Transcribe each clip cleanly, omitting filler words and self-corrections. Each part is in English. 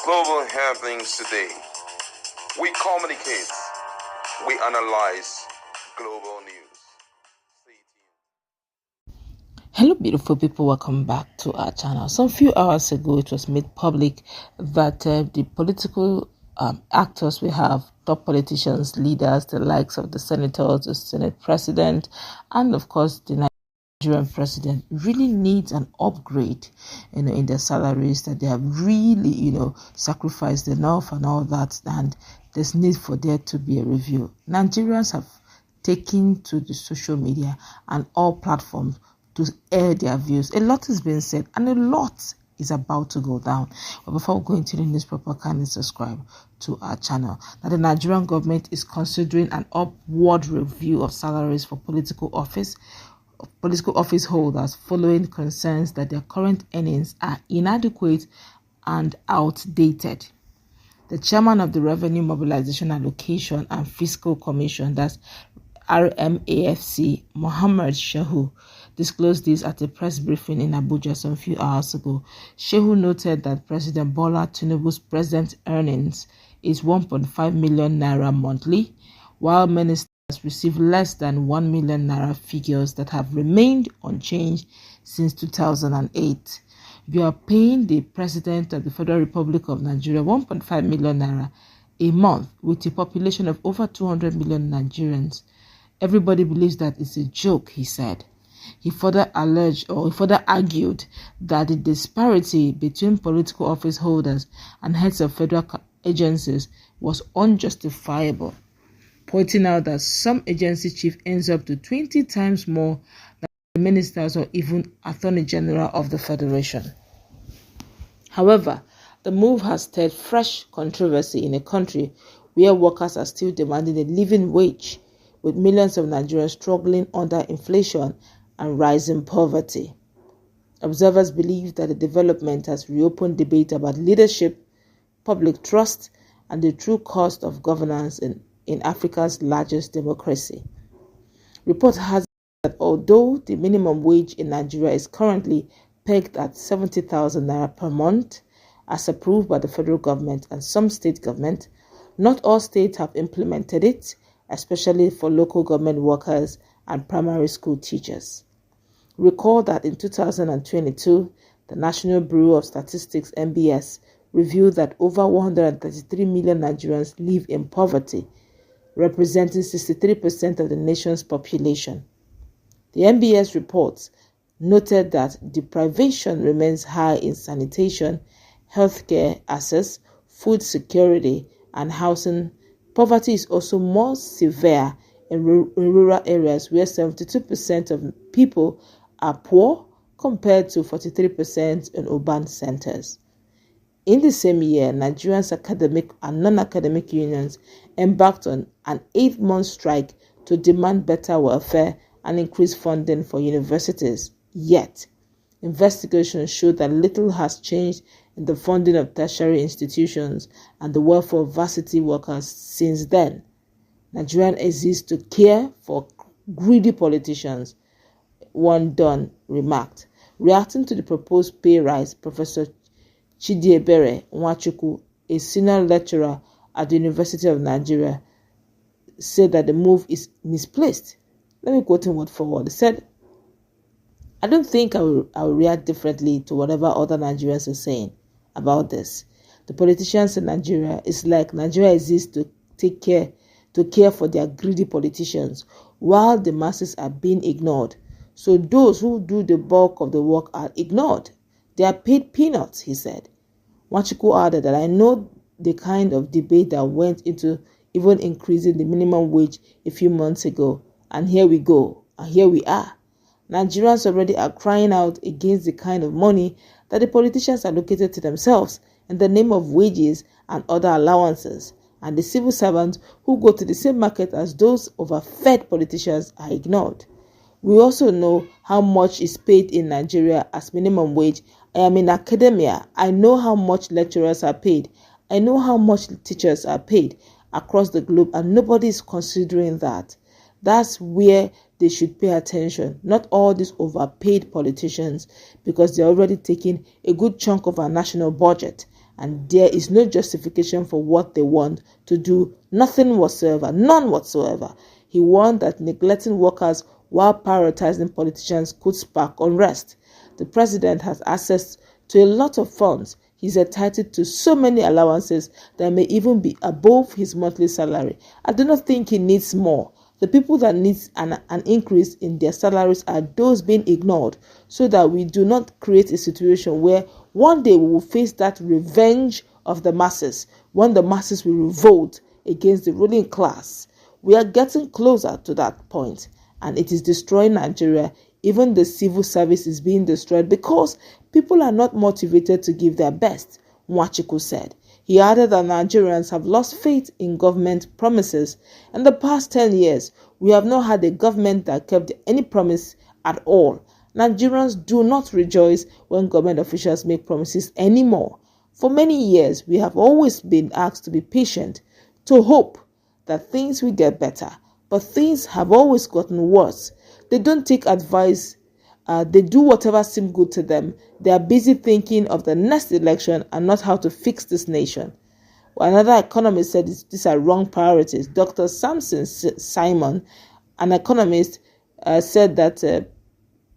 Global happenings today. We communicate. We analyze global news. Stay tuned. Hello beautiful people, welcome back to our channel. Some few hours ago it was made public that the political actors we have, top politicians, leaders, the likes of the senators, the Senate president, and of course the Nigerian president really needs an upgrade, in their salaries, that they have really, sacrificed enough and all that, and there's need for there to be a review. Nigerians have taken to the social media and all platforms to air their views. A lot has been said and a lot is about to go down. But before we go into the news proper, kindly subscribe to our channel. Now, the Nigerian government is considering an upward review of salaries for political office holders following concerns that their current earnings are inadequate and outdated. The chairman of the Revenue Mobilization Allocation and Fiscal Commission, that's RMAFC, Mohammed Shehu, disclosed this at a press briefing in Abuja some few hours ago. Shehu noted that President Bola Tinubu's present earnings is 1.5 million naira monthly, while ministers receive less than 1 million naira, figures that have remained unchanged since 2008. You are paying the President of the Federal Republic of Nigeria 1.5 million naira a month with a population of over 200 million Nigerians. Everybody believes that it's a joke, he said. He further argued that the disparity between political office holders and heads of federal agencies was unjustifiable, pointing out that some agency chief ends up to 20 times more than the ministers or even Attorney General of the Federation. However, the move has stirred fresh controversy in a country where workers are still demanding a living wage, with millions of Nigerians struggling under inflation and rising poverty. Observers believe that the development has reopened debate about leadership, public trust, and the true cost of governance in Africa's largest democracy. Report has that although the minimum wage in Nigeria is currently pegged at 70,000 naira per month, as approved by the federal government and some state government, not all states have implemented it, especially for local government workers and primary school teachers. Recall that in 2022, the National Bureau of Statistics (NBS) revealed that over 133 million Nigerians live in poverty, representing 63% of the nation's population. The NBS reports noted that deprivation remains high in sanitation, healthcare access, food security, and housing. Poverty is also more severe in rural areas where 72% of people are poor compared to 43% in urban centers. In the same year, Nigerians' academic and non-academic unions embarked on an 8-month strike to demand better welfare and increased funding for universities. Yet, investigations show that little has changed in the funding of tertiary institutions and the welfare of varsity workers since then. Nigerians exist to care for greedy politicians, one Don remarked. Reacting to the proposed pay rise, Professor Chidiebere Nwachukwu, a senior lecturer at the University of Nigeria, said that the move is misplaced. Let me quote him word for word. He said, "I don't think I will react differently to whatever other Nigerians are saying about this. The politicians in Nigeria, it's like Nigeria exists to care for their greedy politicians, while the masses are being ignored. So those who do the bulk of the work are ignored. They are paid peanuts," he said. Nwachukwu added that, "I know the kind of debate that went into even increasing the minimum wage a few months ago, and here we go, and here we are. Nigerians already are crying out against the kind of money that the politicians allocated to themselves in the name of wages and other allowances, and the civil servants who go to the same market as those overfed politicians are ignored. We also know how much is paid in Nigeria as minimum wage. I am in academia. I know how much lecturers are paid. I know how much teachers are paid across the globe, and nobody is considering that. That's where they should pay attention, not all these overpaid politicians, because they're already taking a good chunk of our national budget and there is no justification for what they want to do, none whatsoever. He warned that neglecting workers while prioritizing politicians could spark unrest. The president has access to a lot of funds. He's entitled to so many allowances that may even be above his monthly salary. I do not think he needs more. The people that need an increase in their salaries are those being ignored, so that we do not create a situation where one day we will face that revenge of the masses, when the masses will revolt against the ruling class. We are getting closer to that point, and it is destroying Nigeria. Even the civil service is being destroyed because people are not motivated to give their best, Nwachukwu said. He added that Nigerians have lost faith in government promises. In the past 10 years, we have not had a government that kept any promise at all. Nigerians do not rejoice when government officials make promises anymore. For many years, we have always been asked to be patient, to hope that things will get better, but things have always gotten worse. They don't take advice. They do whatever seems good to them. They are busy thinking of the next election and not how to fix this nation. Another economist said these are wrong priorities. Dr. Samson Simon, an economist, said that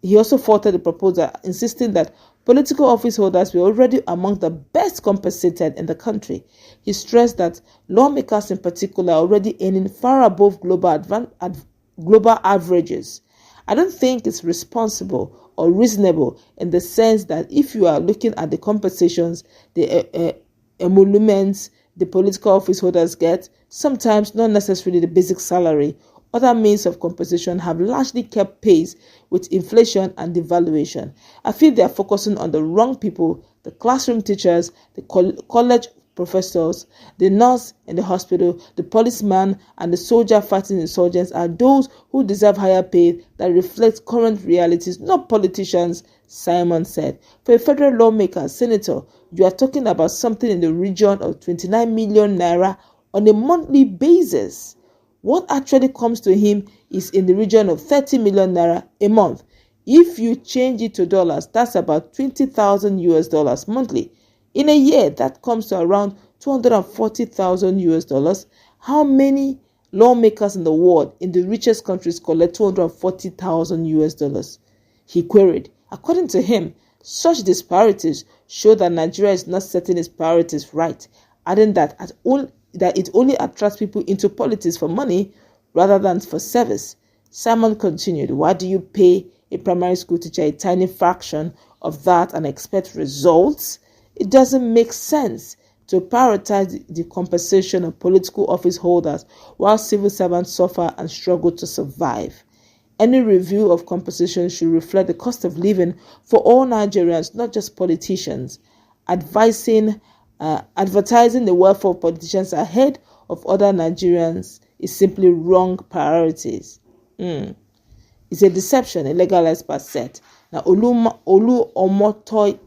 he also faulted the proposal, insisting that political office holders were already among the best compensated in the country. He stressed that lawmakers in particular are already earning far above global averages. I don't think it's responsible or reasonable in the sense that if you are looking at the compensations, the emoluments the political office holders get, sometimes not necessarily the basic salary, other means of compensation have largely kept pace with inflation and devaluation. I feel they are focusing on the wrong people: the classroom teachers, the college professors, the nurse in the hospital, the policeman, and the soldier fighting insurgents are those who deserve higher pay that reflects current realities, not politicians, Simon said. For a federal lawmaker, senator, you are talking about something in the region of 29 million naira on a monthly basis. What actually comes to him is in the region of 30 million naira a month. If you change it to dollars, that's about 20,000 US dollars monthly. In a year, that comes to around 240,000 US dollars. How many lawmakers in the world in the richest countries collect 240,000 US dollars? He queried. According to him, such disparities show that Nigeria is not setting its priorities right, adding that it only attracts people into politics for money rather than for service. Simon continued, why do you pay a primary school teacher a tiny fraction of that and expect results? It doesn't make sense to prioritize the compensation of political office holders while civil servants suffer and struggle to survive. Any review of compensation should reflect the cost of living for all Nigerians, not just politicians. Advertising the welfare of politicians ahead of other Nigerians is simply wrong priorities. It's a deception, a legal expert said. Now, Olu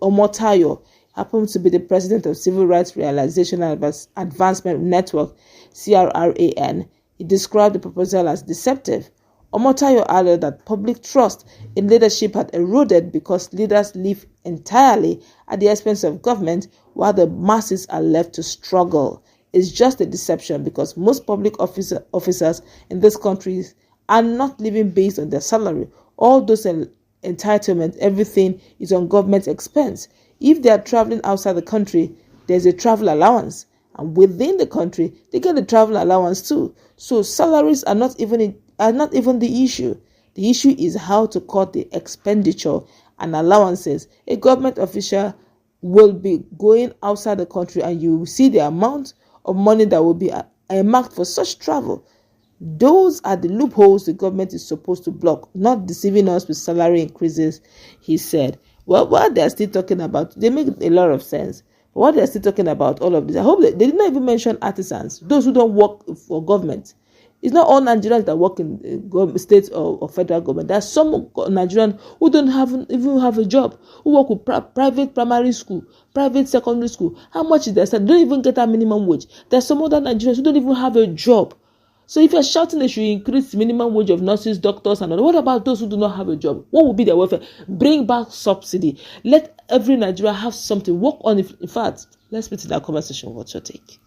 Omotayo happens to be the president of Civil Rights Realization and Advancement Network, CRRAN. He described the proposal as deceptive. Omotayo added that public trust in leadership had eroded because leaders live entirely at the expense of government while the masses are left to struggle. It's just a deception because most public officers in this country are not living based on their salary. All those entitlements, everything is on government expense. If they are traveling outside the country, there's a travel allowance. And within the country, they get a travel allowance too. So salaries are not even the issue. The issue is how to cut the expenditure and allowances. A government official will be going outside the country and you will see the amount of money that will be earmarked for such travel. Those are the loopholes the government is supposed to block, not deceiving us with salary increases, he said. Well, what they're still talking about, they make a lot of sense. But what they're still talking about, all of this, I hope they did not even mention artisans, those who don't work for government. It's not all Nigerians that work in state or federal government. There are some Nigerians who don't even have a job, who work with private primary school, private secondary school. How much is their salary? They don't even get a minimum wage. There are some other Nigerians who don't even have a job. So if you're shouting they should increase the minimum wage of nurses, doctors, and all, what about those who do not have a job? What will be their welfare? Bring back subsidy. Let every Nigerian have something. Work on it. In fact, let's meet in that conversation. What's your take?